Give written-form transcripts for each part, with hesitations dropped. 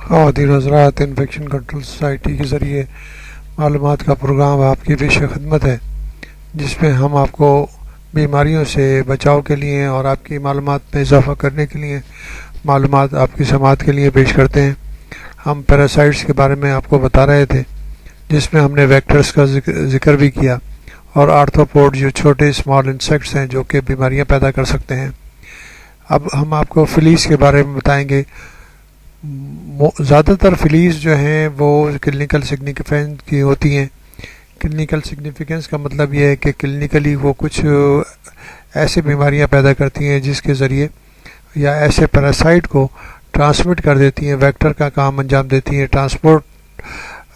خواتین حضرات، infection control society کے ذریعے معلومات کا پروگرام آپ کی پیش خدمت ہے، جس میں ہم آپ کو بیماریوں سے بچاؤ کے لیے اور آپ کی معلومات میں اضافہ کرنے کے لیے معلومات آپ کی سماعت کے لیے پیش کرتے ہیں۔ ہم پیراسائٹس کے بارے میں آپ کو بتا رہے تھے، جس میں ہم نے ویکٹرز کا ذکر بھی کیا، اور آرتھروپوڈ جو چھوٹے اسمال انسیکٹس ہیں جو کہ بیماریاں پیدا کر سکتے ہیں۔ اب ہم آپ کو فلیز کے بارے میں بتائیں گے۔ زیادہ تر فلیز جو ہیں وہ کلینکل سگنیفیکنس کی ہوتی ہیں۔ کلینکل سگنیفیکنس کا مطلب یہ ہے کہ کلینکلی وہ کچھ ایسے بیماریاں پیدا کرتی ہیں جس کے ذریعے یا ایسے پیراسائٹ کو ٹرانسمٹ کر دیتی ہیں، ویکٹر کا کام انجام دیتی ہیں، ٹرانسپورٹ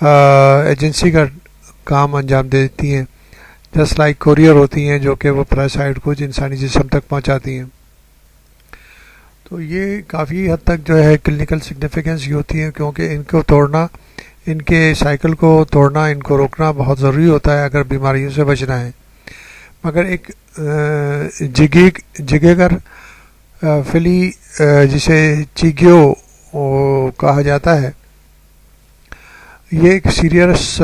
ایجنسی کا کام انجام دیتی ہیں، جسٹ لائک کوریئر ہوتی ہیں جو کہ وہ پیراسائٹ کو انسانی جسم تک پہنچاتی ہیں۔ تو یہ کافی حد تک جو ہے کلینکل سگنیفیکنس یہ ہوتی ہے، کیونکہ ان کو توڑنا، ان کے سائیکل کو توڑنا، ان کو روکنا بہت ضروری ہوتا ہے اگر بیماریوں سے بچنا ہے۔ مگر ایک جگیگر فلی جسے چیگیو کہا جاتا ہے، یہ ایک سیریس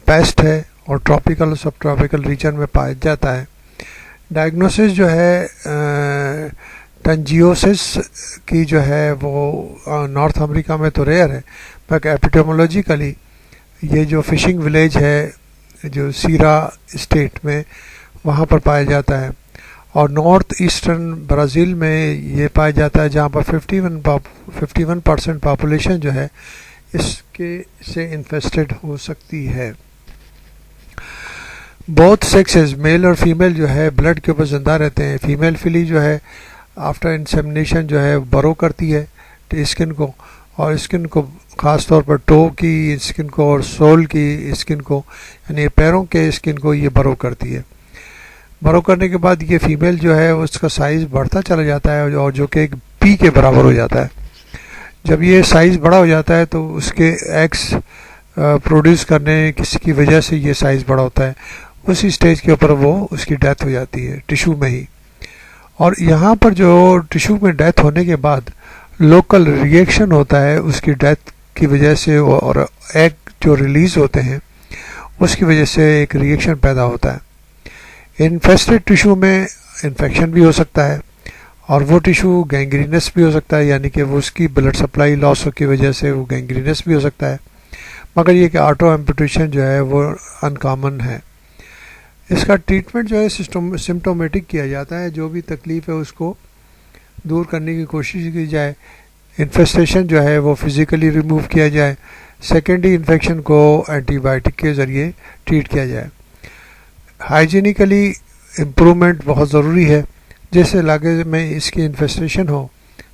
پیسٹ ہے اور ٹراپیکل اور سب ٹراپیکل ریجن میں پایا جاتا ہے۔ ڈائگنوسس جو ہے ٹنجیوسس کی جو ہے وہ نارتھ امریکہ میں تو ریئر ہے، بلکہ ایپیڈیمولوجیکلی یہ جو فشنگ ولیج ہے جو سیرا اسٹیٹ میں وہاں پر پایا جاتا ہے، اور نارتھ ایسٹرن برازیل میں یہ پایا جاتا ہے، جہاں پر 51% پاپولیشن جو ہے اس کے سے انفیسٹڈ ہو سکتی ہے۔ بہت سیکسز میل اور فیمیل جو ہے بلڈ کے اوپر زندہ رہتے ہیں۔ فیمیل فلی جو ہے آفٹر انسیمنیشن جو ہے برو کرتی ہے اسکن کو، اور اسکن کو خاص طور پر ٹو کی اسکن کو اور سول کی اسکن کو، یعنی پیروں کے اسکن کو یہ برو کرتی ہے۔ برو کرنے کے بعد یہ فیمیل جو ہے اس کا سائز بڑھتا چلا جاتا ہے، اور جو کہ ایک پی کے برابر ہو جاتا ہے۔ جب یہ سائز بڑا ہو جاتا ہے تو اس کے ایگس پروڈیوس کرنے کسی کی وجہ سے یہ سائز بڑا ہوتا ہے، اسی سٹیج کے اوپر وہ اس کی ڈیتھ ہو جاتی ہے ٹیشو میں ہی۔ اور یہاں پر جو ٹیشو میں ڈیتھ ہونے کے بعد لوکل ریئیکشن ہوتا ہے اس کی ڈیتھ کی وجہ سے، اور ایگ جو ریلیز ہوتے ہیں اس کی وجہ سے ایک ریئیکشن پیدا ہوتا ہے۔ انفیسٹڈ ٹیشو میں انفیکشن بھی ہو سکتا ہے، اور وہ ٹیشو گینگرینس بھی ہو سکتا ہے، یعنی کہ وہ اس کی بلڈ سپلائی لاس کی وجہ سے وہ گینگرینس بھی ہو سکتا ہے۔ مگر یہ کہ آٹو ایمپوٹیشن جو ہے وہ انکامن ہے۔ اس کا ٹریٹمنٹ جو ہے سمٹومیٹک کیا جاتا ہے، جو بھی تکلیف ہے اس کو دور کرنے کی کوشش کی جائے۔ انفیسٹیشن جو ہے وہ فزیکلی ریموو کیا جائے، سیکنڈری انفیکشن کو اینٹی بائیوٹک کے ذریعے ٹریٹ کیا جائے۔ ہائیجینیکلی امپرومنٹ بہت ضروری ہے۔ جس علاقے میں اس کی انفیسٹیشن ہو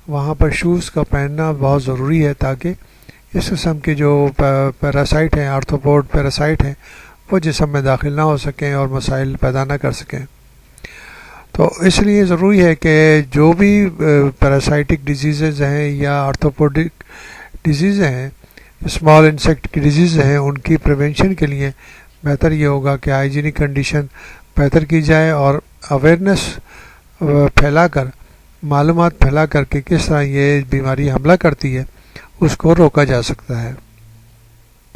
وہاں پر شوز کا پہننا بہت ضروری ہے، تاکہ اس قسم کے جو پیراسائٹ ہیں، آرتھروپوڈ پیراسائٹ ہیں، وہ جسم میں داخل نہ ہو سکیں اور مسائل پیدا نہ کر سکیں۔ تو اس لیے ضروری ہے کہ جو بھی پیراسائٹک ڈیزیزز ہیں یا آرتھروپوڈک ڈیزیز ہیں، اسمال انسیکٹ کی ڈیزیز ہیں، ان کی پریونشن کے لیے بہتر یہ ہوگا کہ ہائیجینک کنڈیشن بہتر کی جائے، اور اویئرنیس پھیلا کر، معلومات پھیلا کر کے کس طرح یہ بیماری حملہ کرتی ہے اس کو روکا جا سکتا ہے۔